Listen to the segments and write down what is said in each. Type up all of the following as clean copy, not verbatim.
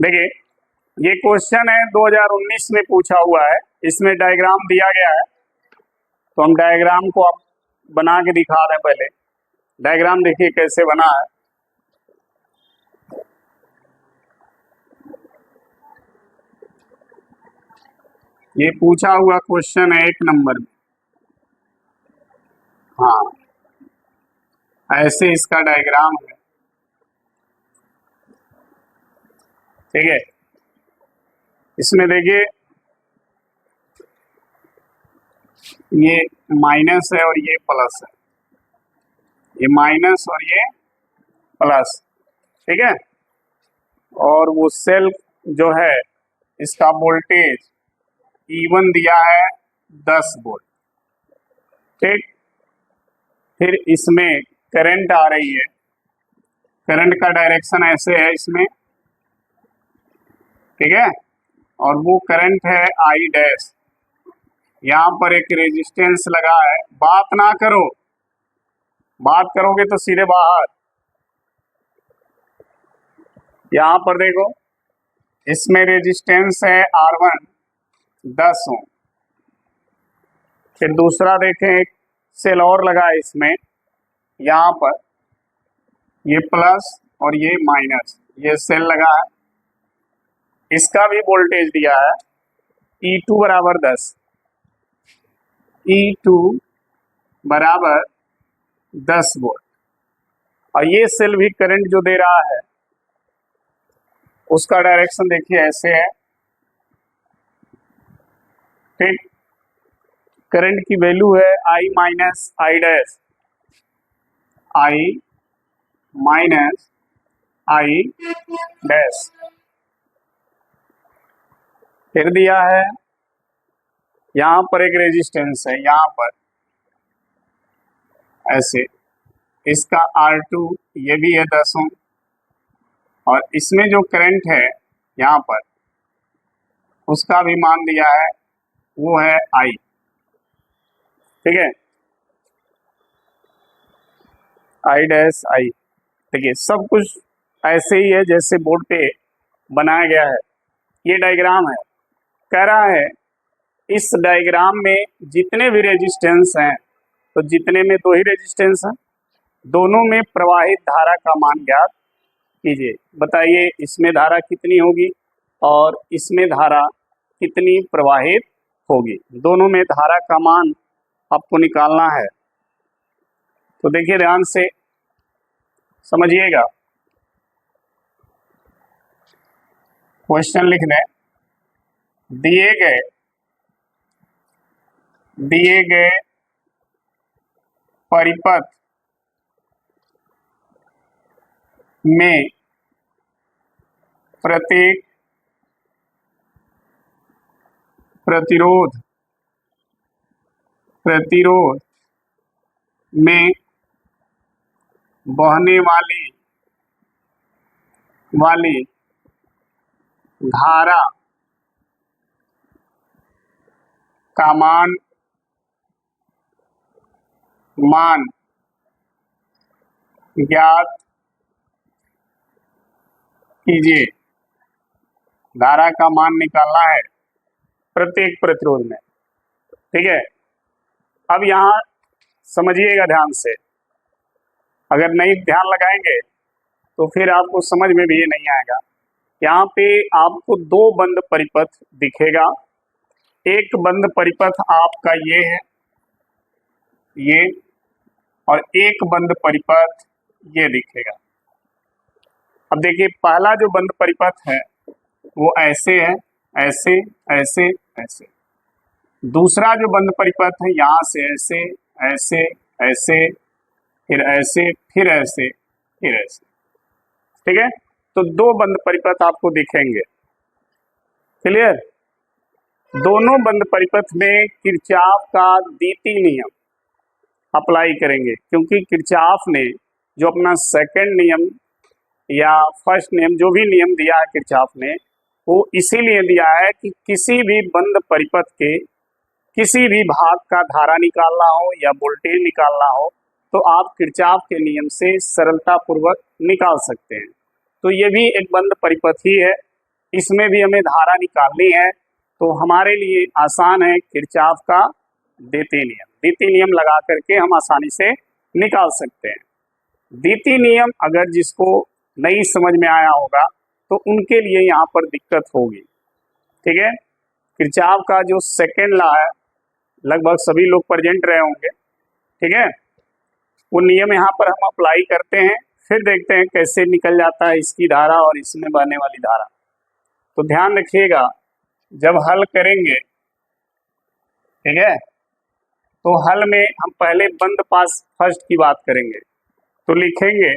देखिए ये क्वेश्चन है 2019 में पूछा हुआ है, इसमें डायग्राम दिया गया है तो हम डायग्राम को आप बना के दिखा दें। पहले डायग्राम देखिए कैसे बना है। ये पूछा हुआ क्वेश्चन है 1 नंबर में। हाँ, ऐसे इसका डायग्राम है, ठीक है। इसमें देखिए ये माइनस है और ये प्लस है, ये माइनस और ये प्लस, ठीक है। और वो सेल जो है इसका वोल्टेज E1 दिया है 10 वोल्ट, ठीक। फिर इसमें करंट आ रही है, करंट का डायरेक्शन ऐसे है इसमें, ठीक है। और वो करंट है I डैश। यहाँ पर एक रेजिस्टेंस लगा है, बात ना करो, बात करोगे तो सीधे बाहर। यहाँ पर देखो इसमें रेजिस्टेंस है R1 10 ओम। फिर दूसरा देखें एक सेल और लगा है इसमें, यहाँ पर ये प्लस और ये माइनस, ये सेल लगा है, इसका भी वोल्टेज दिया है E2 बराबर 10, E2 बराबर 10 वोल्ट। और ये सेल भी करंट जो दे रहा है उसका डायरेक्शन देखिए ऐसे है, ठीक। करंट की वैल्यू है I minus I dash, I minus I dash. फिर दिया है यहाँ पर एक रेजिस्टेंस है, यहाँ पर ऐसे, इसका R2 ये भी है 10 ओम। और इसमें जो करंट है यहाँ पर उसका भी मान दिया है, वो है I, ठीक है, I डैश I। देखिए सब कुछ ऐसे ही है जैसे बोर्ड पे बनाया गया है। ये डायग्राम है, कह रहा है इस डायग्राम में जितने भी रेजिस्टेंस हैं, तो जितने में 2 ही रेजिस्टेंस हैं, दोनों में प्रवाहित धारा का मान ज्ञात कीजिए। बताइए इसमें धारा कितनी होगी और इसमें धारा कितनी प्रवाहित होगी, दोनों में धारा का मान आपको निकालना है। तो देखिए ध्यान से समझिएगा, क्वेश्चन लिख दें। दिए गए परिपथ में प्रत्येक प्रतिरोध में बहने वाली धारा का मान ज्ञात कीजिए। धारा का मान निकालना है प्रत्येक प्रतिरोध में, ठीक है। अब यहाँ समझिएगा ध्यान से, अगर नहीं ध्यान लगाएंगे तो फिर आपको समझ में भी ये नहीं आएगा। यहाँ पे आपको 2 बंद परिपथ दिखेगा, एक बंद परिपथ आपका ये है, ये, और एक बंद परिपथ ये दिखेगा। अब देखिए पहला जो बंद परिपथ है वो ऐसे है, ऐसे ऐसे ऐसे। दूसरा जो बंद परिपथ है यहाँ से ऐसे ऐसे ऐसे, फिर ऐसे, फिर ऐसे, फिर ऐसे, ठीक है। तो 2 बंद परिपथ आपको दिखेंगे, क्लियर। दोनों बंद परिपथ में किरचॉफ का द्वितीय नियम अप्लाई करेंगे, क्योंकि किरचॉफ ने जो अपना सेकंड नियम या फर्स्ट नियम जो भी नियम दिया है किरचॉफ ने, वो इसीलिए दिया है कि किसी भी बंद परिपथ के किसी भी भाग का धारा निकालना हो या वोल्टेज निकालना हो तो आप किरचॉफ के नियम से सरलता पूर्वक निकाल सकते हैं। तो ये भी एक बंद परिपथ ही है, इसमें भी हमें धारा निकालनी है, तो हमारे लिए आसान है किरचॉफ का द्वितीय नियम। द्वितीय नियम लगा करके हम आसानी से निकाल सकते हैं। द्वितीय नियम अगर जिसको नहीं समझ में आया होगा तो उनके लिए यहाँ पर दिक्कत होगी, ठीक है। किरचॉफ का जो सेकेंड लॉ है, लगभग सभी लोग प्रेजेंट रहे होंगे, ठीक है। वो नियम यहाँ पर हम अप्लाई करते हैं, फिर देखते हैं कैसे निकल जाता है इसकी धारा और इसमें बहने वाली धारा। तो ध्यान रखिएगा, जब हल करेंगे, ठीक है, तो हल में हम पहले बंद पास फर्स्ट की बात करेंगे। तो लिखेंगे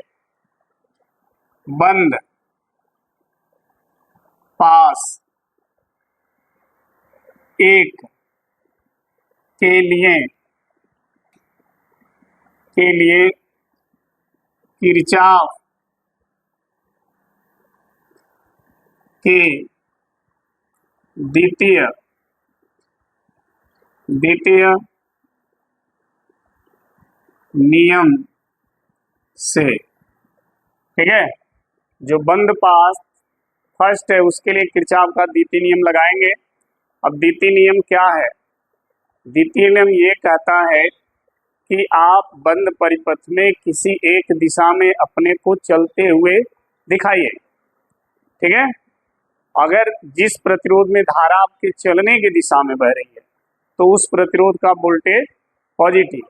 बंद पास एक के लिए किरचॉफ के द्वितीय नियम से, ठीक है। जो बंद पास फर्स्ट है उसके लिए किरचॉफ का द्वितीय नियम लगाएंगे। अब द्वितीय नियम क्या है? द्वितीय नियम ये कहता है कि आप बंद परिपथ में किसी एक दिशा में अपने को चलते हुए दिखाइए, ठीक है। अगर जिस प्रतिरोध में धारा आपके चलने की दिशा में बह रही है तो उस प्रतिरोध का वोल्टेज पॉजिटिव,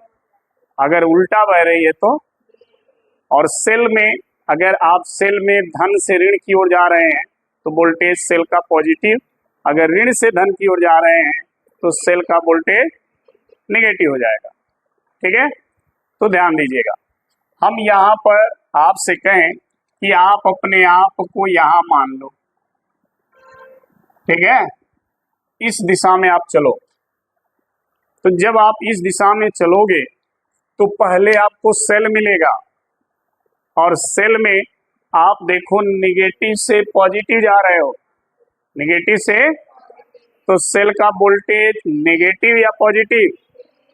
अगर उल्टा बह रही है तो, और सेल में अगर आप सेल में धन से ऋण की ओर जा रहे हैं तो वोल्टेज सेल का पॉजिटिव, अगर ऋण से धन की ओर जा रहे हैं तो सेल का वोल्टेज नेगेटिव हो जाएगा, ठीक है। तो ध्यान दीजिएगा, हम यहाँ पर आपसे कहें कि आप अपने आप को यहाँ मान लो, ठीक है, इस दिशा में आप चलो। तो जब आप इस दिशा में चलोगे तो पहले आपको सेल मिलेगा, और सेल में आप देखो निगेटिव से पॉजिटिव जा रहे हो, निगेटिव से, तो सेल का वोल्टेज नेगेटिव या पॉजिटिव,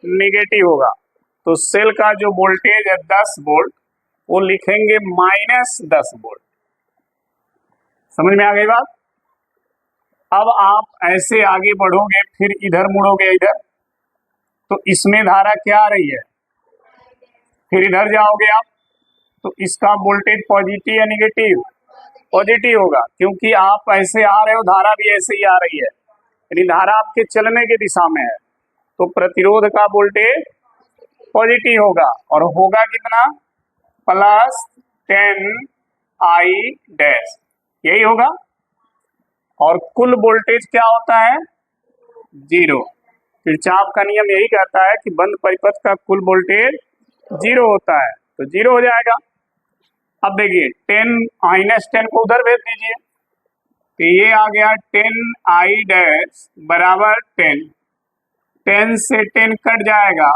नेगेटिव होगा। तो सेल का जो वोल्टेज है 10 वोल्ट, वो लिखेंगे -10 वोल्ट। समझ में आ गई बात? अब आप ऐसे आगे बढ़ोगे, फिर इधर मुड़ोगे इधर, तो इसमें धारा क्या आ रही है, फिर इधर जाओगे आप तो इसका वोल्टेज पॉजिटिव या निगेटिव, पॉजिटिव होगा, क्योंकि आप ऐसे आ रहे हो, धारा भी ऐसे ही आ रही है, यानी धारा आपके चलने की दिशा में है, तो प्रतिरोध का वोल्टेज पॉजिटिव होगा, और होगा कितना, +10I डैश, यही होगा। और कुल वोल्टेज क्या होता है, 0। किरचॉफ का नियम यही कहता है कि बंद परिपथ का कुल वोल्टेज 0 होता है, तो 0 हो जाएगा। अब देखिए 10 को उधर भेज दीजिए, तो ये आ गया 10I डैश बराबर 10 से 10 कट जाएगा,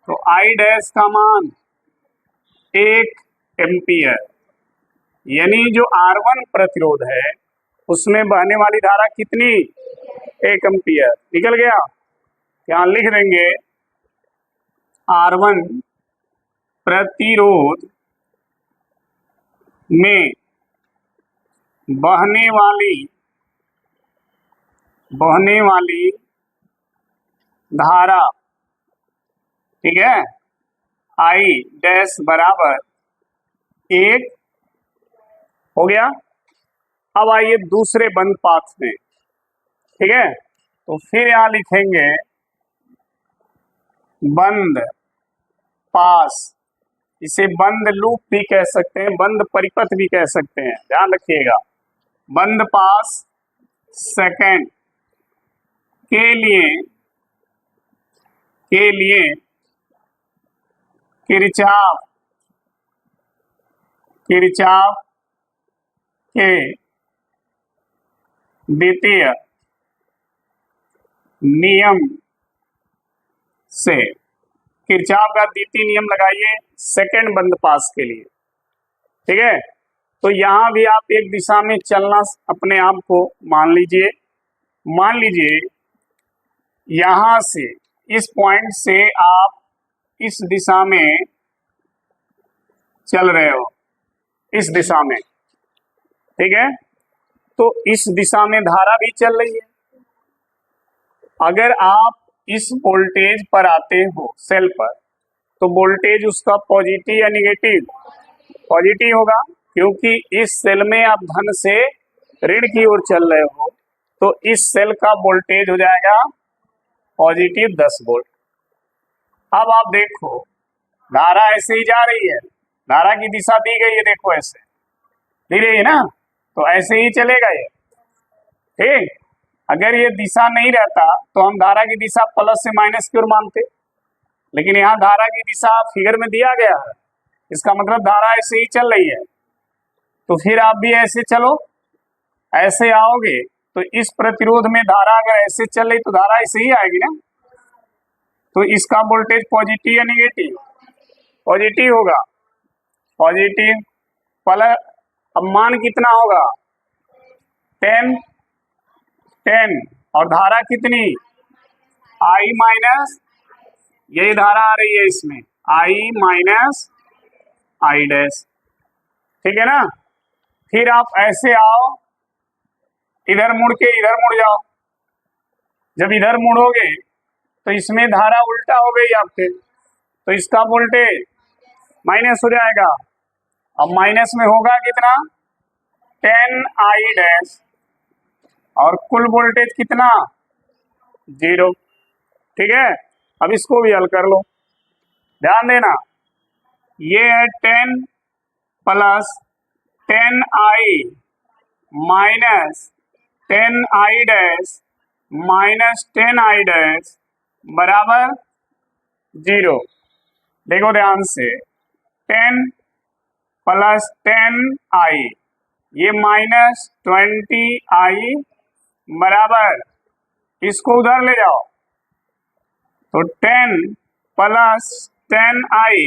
तो I डैश का मान 1 एम्पियर, यानी जो R1 प्रतिरोध है उसमें बहने वाली धारा कितनी, 1 एम्पियर। निकल गया, यहाँ लिख देंगे R1 प्रतिरोध में बहने वाली धारा, ठीक है, I डैश बराबर 1 हो गया। अब आइए दूसरे बंद पाथ में, ठीक है, तो फिर यहां लिखेंगे बंद पास, इसे बंद लूप भी कह सकते हैं, बंद परिपथ भी कह सकते हैं, ध्यान रखिएगा। बंद पास सेकंड के लिए किरचॉफ के द्वितीय नियम से, किरचॉफ का द्वितीय नियम लगाइए सेकंड बंद पास के लिए, ठीक है। तो यहां भी आप एक दिशा में चलना अपने आप को मान लीजिए यहां से, इस पॉइंट से आप इस दिशा में चल रहे हो, इस दिशा में, ठीक है। तो इस दिशा में धारा भी चल रही है। अगर आप इस वोल्टेज पर आते हो सेल पर, तो वोल्टेज उसका पॉजिटिव या निगेटिव? पॉजिटिव होगा, क्योंकि इस सेल में आप धन से ऋण की ओर चल रहे हो, तो इस सेल का वोल्टेज हो जाएगा पॉजिटिव 10 वोल्ट। अब आप देखो, धारा ऐसे ही जा रही है, धारा की दिशा दी गई है, देखो ऐसे दी रही है ना, तो ऐसे ही चलेगा ये, ठीक। अगर ये दिशा नहीं रहता तो हम धारा की दिशा प्लस से माइनस की ओर मानते, लेकिन यहाँ धारा की दिशा फिगर में दिया गया है, इसका मतलब धारा ऐसे ही चल रही है। तो फिर आप भी ऐसे चलो, ऐसे आओगे तो इस प्रतिरोध में धारा अगर ऐसे चल रही तो धारा ऐसे ही आएगी ना। तो इसका वोल्टेज पॉजिटिव या निगेटिव? पॉजिटिव होगा, पॉजिटिव प्लस, अब मान कितना होगा 10 10, और धारा कितनी I माइनस, यही धारा आ रही है इसमें I माइनस I डैश, ठीक है ना। फिर आप ऐसे आओ, इधर मुड़ के इधर मुड़ जाओ, जब इधर मुड़ोगे तो इसमें धारा उल्टा हो गई आपके, तो इसका वोल्टेज माइनस हो जाएगा। अब माइनस में होगा कितना 10I डैश, और कुल वोल्टेज कितना 0, ठीक है। अब इसको भी हल कर लो, ध्यान देना, ये है 10 plus 10I minus 10I dash minus 10I dash बराबर 0। देखो ध्यान से, 10 प्लस 10I, ये माइनस 20I बराबर, इसको उधर ले जाओ, तो 10 प्लस 10I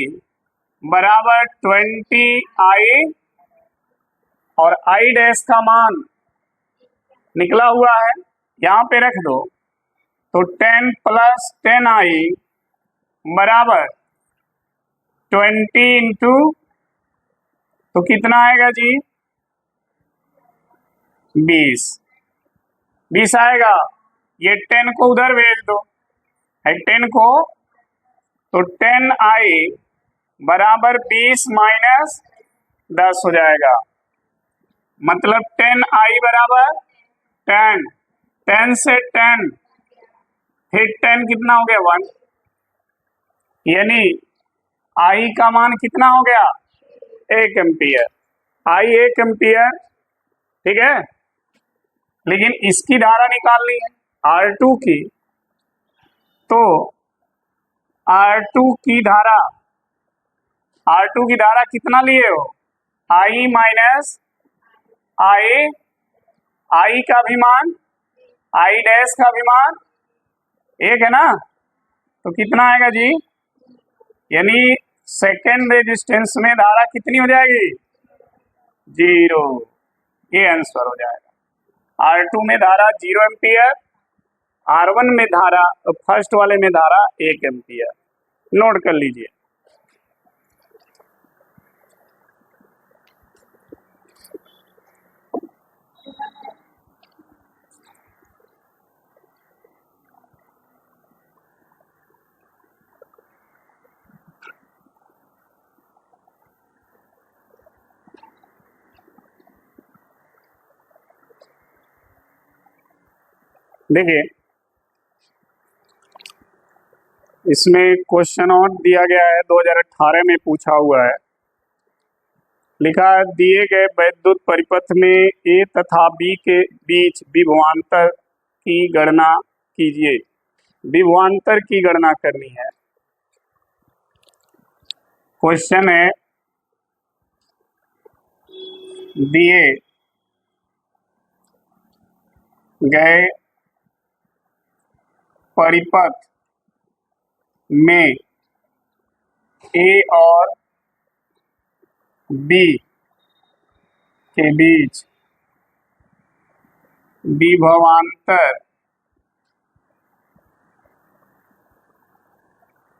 बराबर 20I, और I डैश का मान निकला हुआ है, यहाँ पे रख दो, तो 10 प्लस 10I बराबर 20 इंटू, तो कितना आएगा जी 20 आएगा। ये 10 को उधर भेज दो, 10 को, तो 10I बराबर 20 माइनस 10 हो जाएगा, मतलब 10I बराबर 10, 10 से 10, फिर 10 कितना हो गया 1, यानी I का मान कितना हो गया 1 एम्पियर, I 1 एम्पियर, ठीक है। लेकिन इसकी धारा निकालनी है R2 की, तो R2 की धारा, R2 की धारा कितना लिए हो I माइनस I का भी मान, I डैश का भी मान 1 है ना, तो कितना आएगा जी, यानी सेकेंड रेजिस्टेंस में धारा कितनी हो जाएगी 0, ये आंसर हो जाएगा। R2 में धारा 0 एम्पियर, R1 में धारा, फर्स्ट वाले में धारा 1 एम्पियर, नोट कर लीजिए। देखिए, इसमें क्वेश्चन और दिया गया है, 2018 में पूछा हुआ है, लिखा है दिए गए वैद्युत परिपथ में ए तथा बी के बीच विभवांतर की गणना कीजिए। विभवांतर की गणना करनी है। क्वेश्चन है, दिए गए परिपथ में ए और बी के बीच विभवांतर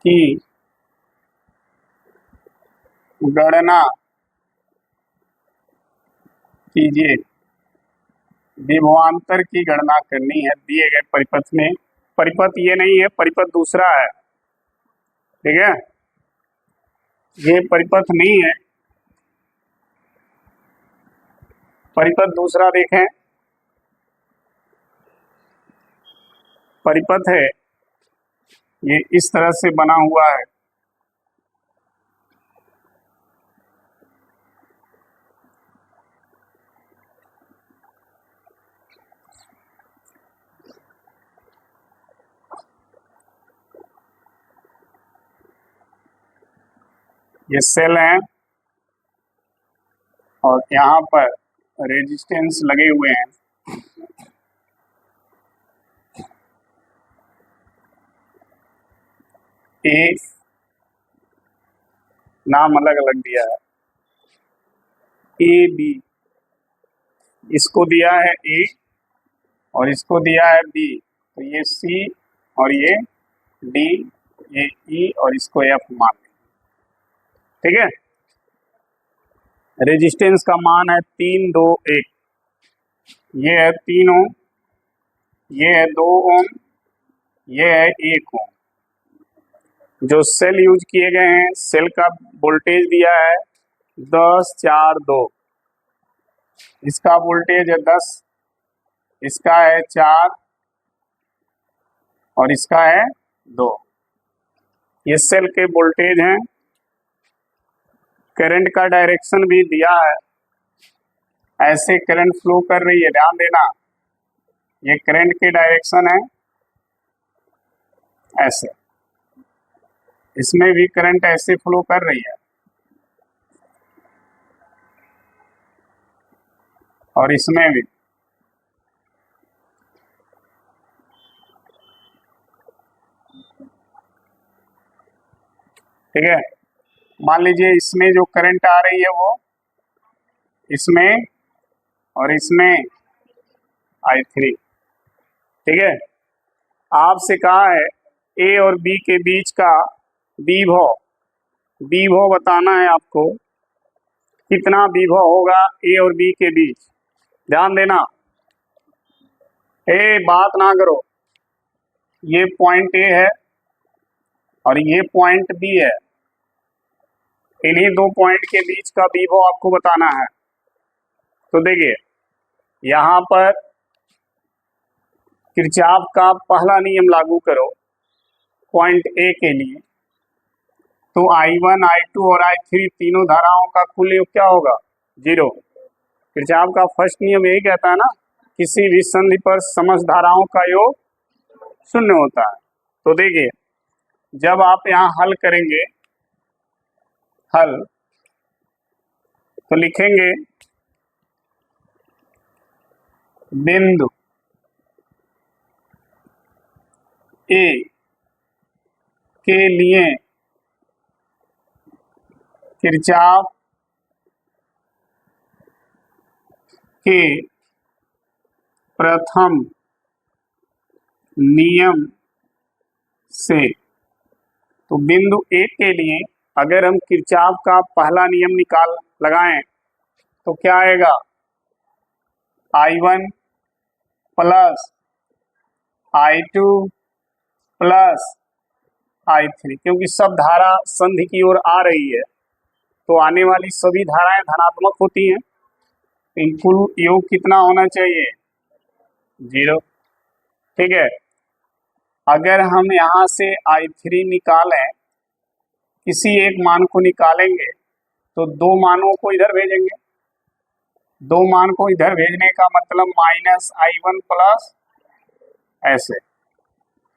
की गणना कीजिए। विभवांतर की गणना करनी है दिए गए परिपथ में। परिपथ ये नहीं है, परिपथ दूसरा है, ठीक है, ये परिपथ नहीं है, परिपथ दूसरा देखें, परिपथ है ये इस तरह से बना हुआ है, ये सेल है और यहाँ पर रेजिस्टेंस लगे हुए हैं, ए नाम अलग अलग दिया है, ए बी, इसको दिया है ए और इसको दिया है बी, तो ये सी और ये डी, ये ई और इसको एफ मान लें, ठीक है। रेजिस्टेंस का मान है 321, ये है 3 ओम, ये है 2 ओम, ये है 1 ओम। जो सेल यूज किए गए हैं, सेल का वोल्टेज दिया है 10-4-2, इसका वोल्टेज है 10, इसका है 4 और इसका है 2। ये सेल के वोल्टेज हैं। करंट का डायरेक्शन भी दिया है, ऐसे करंट फ्लो कर रही है, ध्यान देना, ये करंट के डायरेक्शन है ऐसे, इसमें भी करंट ऐसे फ्लो कर रही है और इसमें भी, ठीक है। मान लीजिए इसमें जो करंट आ रही है वो इसमें और इसमें I3, ठीक है। आपसे कहा है ए और बी के बीच का विभव बताना है आपको, कितना विभव होगा ए और बी के बीच। ध्यान देना, बात ना करो, ये पॉइंट ए है और ये पॉइंट बी है, इन्हीं दो पॉइंट के बीच का विभव आपको बताना है। तो देखिए यहाँ पर किरचॉफ का पहला नियम लागू करो पॉइंट ए के लिए, तो I1, I2 और I3 तीनों धाराओं का कुल योग क्या होगा? 0। किरचॉफ का फर्स्ट नियम यही कहता है ना, किसी भी संधि पर समस्त धाराओं का योग 0 होता है। तो देखिए जब आप यहाँ हल करेंगे, हल तो लिखेंगे बिंदु ए के लिए किरचॉफ के प्रथम नियम से, तो बिंदु ए के लिए अगर हम किरचॉफ का पहला नियम लगाएं तो क्या आएगा? I1 plus I2 plus I3, क्योंकि सब धारा संधि की ओर आ रही है तो आने वाली सभी धाराएं धनात्मक होती हैं, कुल योग कितना होना चाहिए? 0, ठीक है। अगर हम यहाँ से I3 निकालें, किसी एक मान को निकालेंगे तो दो मानों को इधर भेजेंगे, दो मान को इधर भेजने का मतलब -I1 प्लस ऐसे,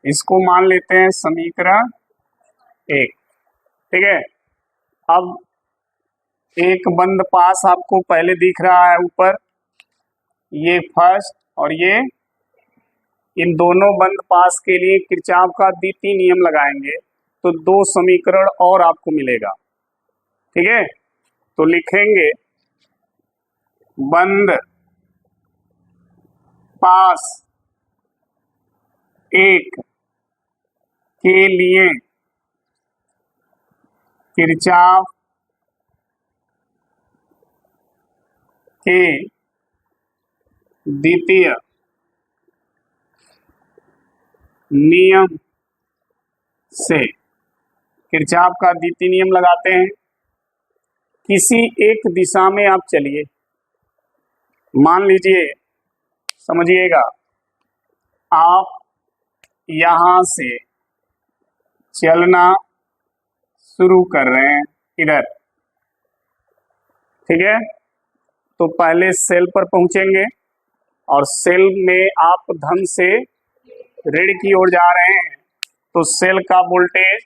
इसको मान लेते हैं समीकरण 1, ठीक है। अब एक बंद पास आपको पहले दिख रहा है ऊपर, ये फर्स्ट और ये, इन दोनों बंद पास के लिए किरचॉफ का द्वितीय नियम लगाएंगे तो 2 समीकरण और आपको मिलेगा, ठीक है। तो लिखेंगे बंद पास एक के लिए किरचॉफ के द्वितीय नियम से, किरचॉफ का द्वितीय नियम लगाते हैं। किसी एक दिशा में आप चलिए, मान लीजिए, समझिएगा, आप यहां से चलना शुरू कर रहे हैं इधर, ठीक है। तो पहले सेल पर पहुंचेंगे और सेल में आप धन से ऋण की ओर जा रहे हैं, तो सेल का वोल्टेज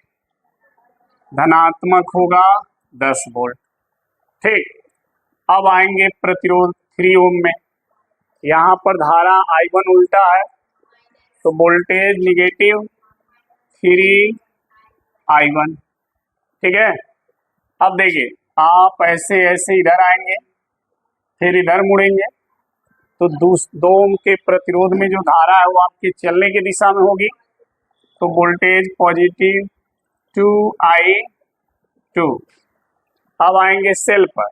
धनात्मक होगा 10 वोल्ट, ठीक। अब आएंगे प्रतिरोध 3 ओम में। यहाँ पर धारा I1 उल्टा है, तो वोल्टेज निगेटिव 3I1, ठीक है। अब देखिए, आप ऐसे ऐसे इधर आएंगे, फिर इधर मुड़ेंगे, तो 2 ओम के प्रतिरोध में जो धारा है वो आपके चलने की दिशा में होगी, तो वोल्टेज पॉजिटिव 2I2। अब आएंगे सेल पर,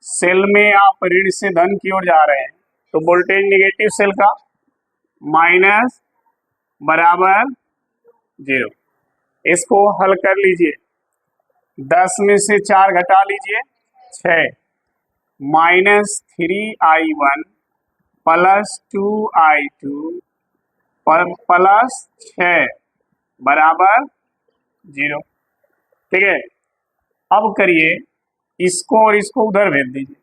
सेल में आप ऋण से धन की ओर जा रहे हैं, तो वोल्टेज निगेटिव सेल का माइनस बराबर 0। इसको हल कर लीजिए, 10 में से 4 घटा लीजिए, 6, minus 3I1 plus 2I2 plus 6 बराबर 0, ठीक है। अब करिए, इसको और इसको उधर भेज दीजिए।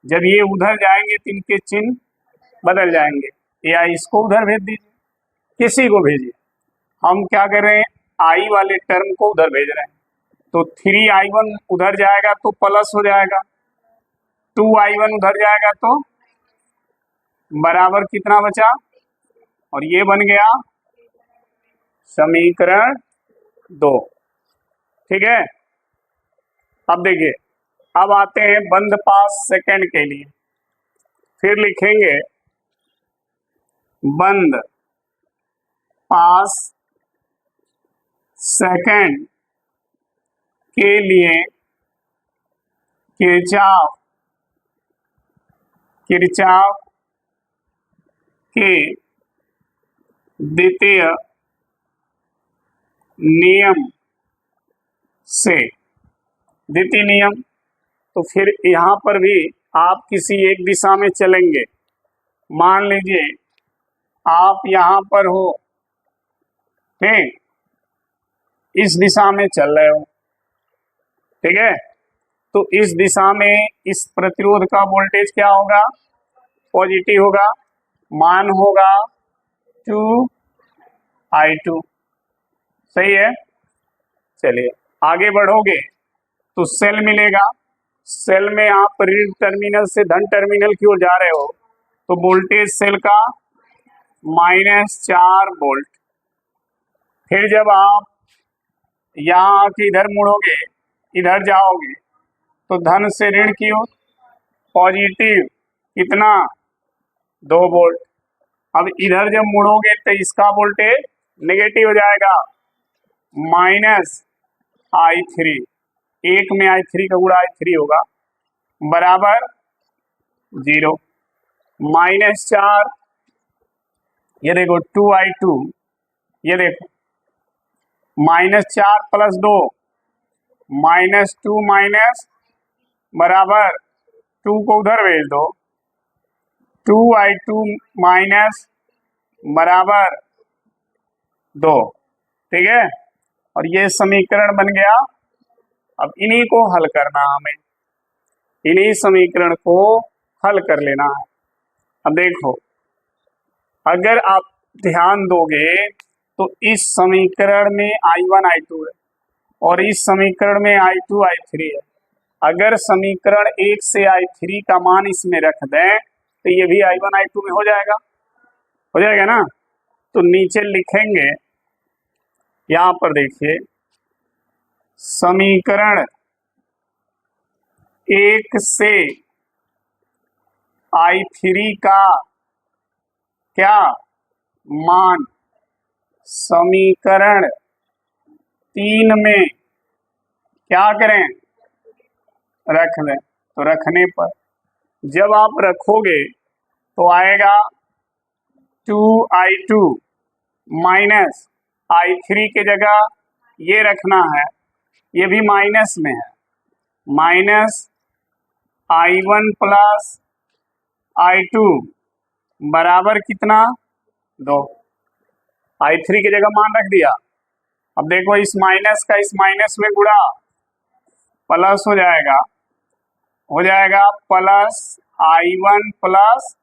जब ये उधर जाएंगे तो इनके चिन्ह बदल जाएंगे, या इसको उधर भेज दीजिए, किसी को भेजिए। हम क्या कर रहे हैं, आई वाले टर्म को उधर भेज रहे हैं, तो 3I1 उधर जाएगा तो प्लस हो जाएगा, 2I1 उधर जाएगा तो बराबर कितना बचा, और ये बन गया समीकरण 2, ठीक है। अब देखिए, अब आते हैं बंद पास सेकंड के लिए, फिर लिखेंगे बंद पास सेकंड के लिए किरचॉफ के द्वितीय नियम से, द्वितीय नियम, तो फिर यहाँ पर भी आप किसी एक दिशा में चलेंगे। मान लीजिए आप यहाँ पर हो, ठीक, इस दिशा में चल रहे हो, ठीक है। तो इस दिशा में इस प्रतिरोध का वोल्टेज क्या होगा, पॉजिटिव होगा, मान होगा 2I2, सही है। चलिए आगे बढ़ोगे तो सेल मिलेगा, सेल में आप ऋण टर्मिनल से धन टर्मिनल की ओर जा रहे हो, तो वोल्टेज सेल का -4 वोल्ट। फिर जब आप यहाँ आके इधर मुड़ोगे, इधर जाओगे, तो धन से ऋण की ओर पॉजिटिव कितना, 2 वोल्ट। अब इधर जब मुड़ोगे तो इसका वोल्टेज नेगेटिव हो जाएगा, -I3, एक में I3 का गुणा I3 होगा, बराबर 0, -4, ये देखो 2I2, ये देखो -4 + 2, -2 माइनस बराबर 2 को उधर भेज दो, 2I2 माइनस बराबर 2, ठीक है। और ये समीकरण बन गया। अब इन्हीं को हल करना, हमें इन्हीं समीकरण को हल कर लेना है। अब देखो, अगर आप ध्यान दोगे तो इस समीकरण में I1 I2 है और इस समीकरण में I2 I3 है। अगर समीकरण 1 से I3 का मान इसमें रख दें तो ये भी I1 I2 में हो जाएगा ना। तो नीचे लिखेंगे, यहां पर देखिए, समीकरण 1 से I3 का क्या मान समीकरण 3 में क्या करें, रख लें। तो रखने पर जब आप रखोगे तो आएगा 2I2 माइनस I3 के जगह ये रखना है, ये भी माइनस में है, माइनस I1 प्लस I2 बराबर कितना 2। I3 की जगह मान रख दिया। अब देखो इस माइनस का इस माइनस में गुणा, प्लस हो जाएगा प्लस I1 प्लस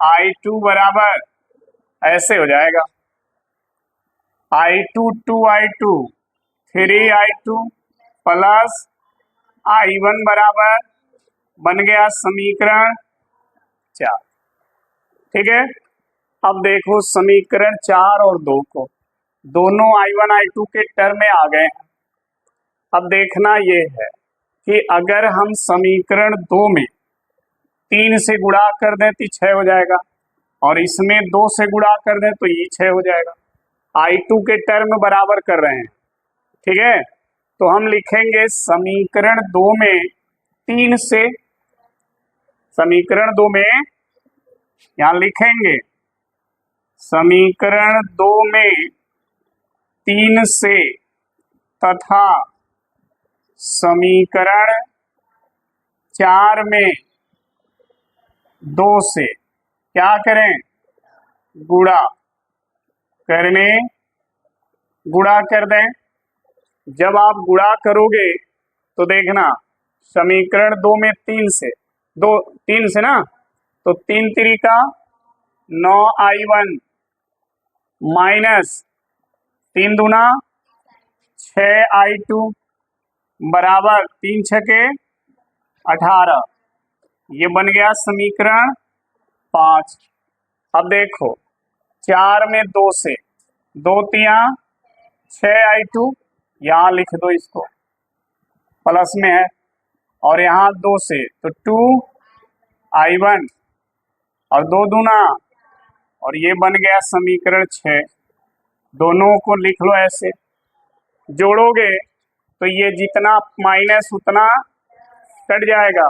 I2 बराबर ऐसे हो जाएगा I2 2I2 3I2 plus I1 बराबर बन गया समीकरण 4। ठीक है, अब देखो समीकरण 4 और 2 को, दोनों I1 I2 के टर्म में आ गए हैं। अब देखना ये है कि अगर हम समीकरण 2 में 3 से गुणा कर दें तो 6 हो जाएगा, और इसमें 2 से गुणा कर दें तो ये 6 हो जाएगा। I2 के टर्म बराबर कर रहे हैं। ठीक है, तो हम लिखेंगे समीकरण 2 में 3 से, समीकरण 2 में यहां लिखेंगे समीकरण 2 में 3 से तथा समीकरण 4 में 2 से क्या करें, गुणा कर दें। जब आप गुणा करोगे तो देखना समीकरण 2 में 3 से ना, तो 3 तिरिका 9I1 माइनस 3 दूना 6I2 बराबर 3 छके 18। ये बन गया समीकरण 5। अब देखो 4 में 2 से 2 तिया 6I2, यहाँ लिख दो इसको, प्लस में है, और यहाँ 2 से तो 2I1 और 2 दूना, और ये बन गया समीकरण 6। दोनों को लिख लो ऐसे, जोड़ोगे तो ये जितना माइनस उतना कट जाएगा।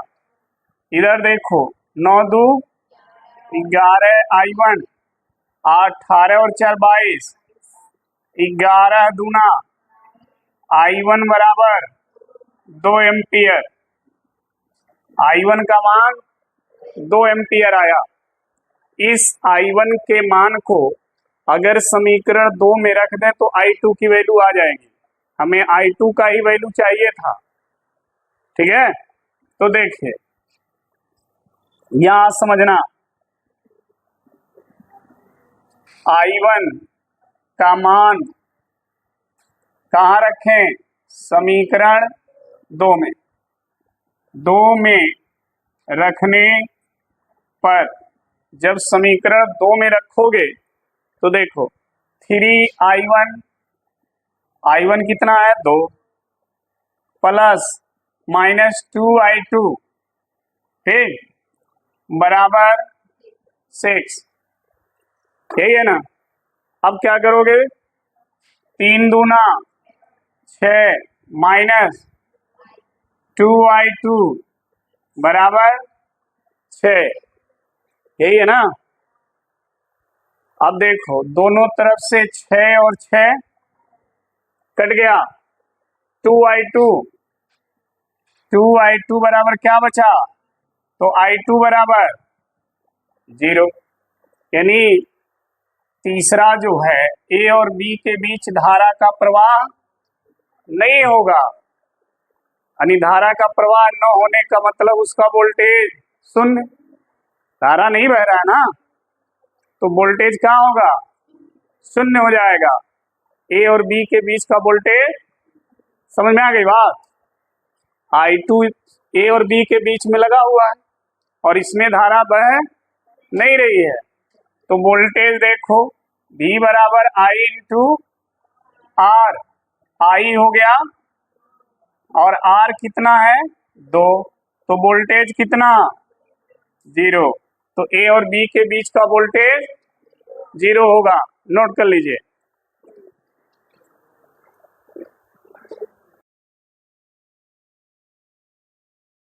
इधर देखो 9 दू 11I1, 18 और 4 22, 11 दूना I1 बराबर 2 एम्पियर, I1 का मान 2 एम्पियर आया। इस I1 के मान को अगर समीकरण 2 में रख दें तो I2 की वैल्यू आ जाएगी। हमें I2 का ही वैल्यू चाहिए था। ठीक है, तो देखिए यहां समझना, I1 का मान कहाँ रखें, समीकरण 2 में। 2 में रखने पर जब समीकरण 2 में रखोगे तो देखो 3I1 कितना है 2, प्लस माइनस 2I2 ठीक बराबर 6। यही है ना। अब क्या करोगे, 3 दूना 6 माइनस 2I2 बराबर 6, यही है ना। अब देखो दोनों तरफ से 6 और 6 कट गया, 2I2 बराबर क्या बचा, तो I2 बराबर 0। यानी तीसरा जो है A और B के बीच धारा का प्रवाह नहीं होगा, यानी धारा का प्रवाह न होने का मतलब उसका वोल्टेज शून्य, धारा नहीं बह रहा है ना, तो वोल्टेज कहाँ होगा, शून्य हो जाएगा। A और B के बीच का वोल्टेज, समझ में आ गई बात। I2 A और B के बीच में लगा हुआ है और इसमें धारा बह नहीं रही है, तो वोल्टेज देखो V बराबर I इंटू R, I हो गया और R कितना है 2, तो वोल्टेज कितना 0, तो A और B के बीच का वोल्टेज 0 होगा। नोट कर लीजिए।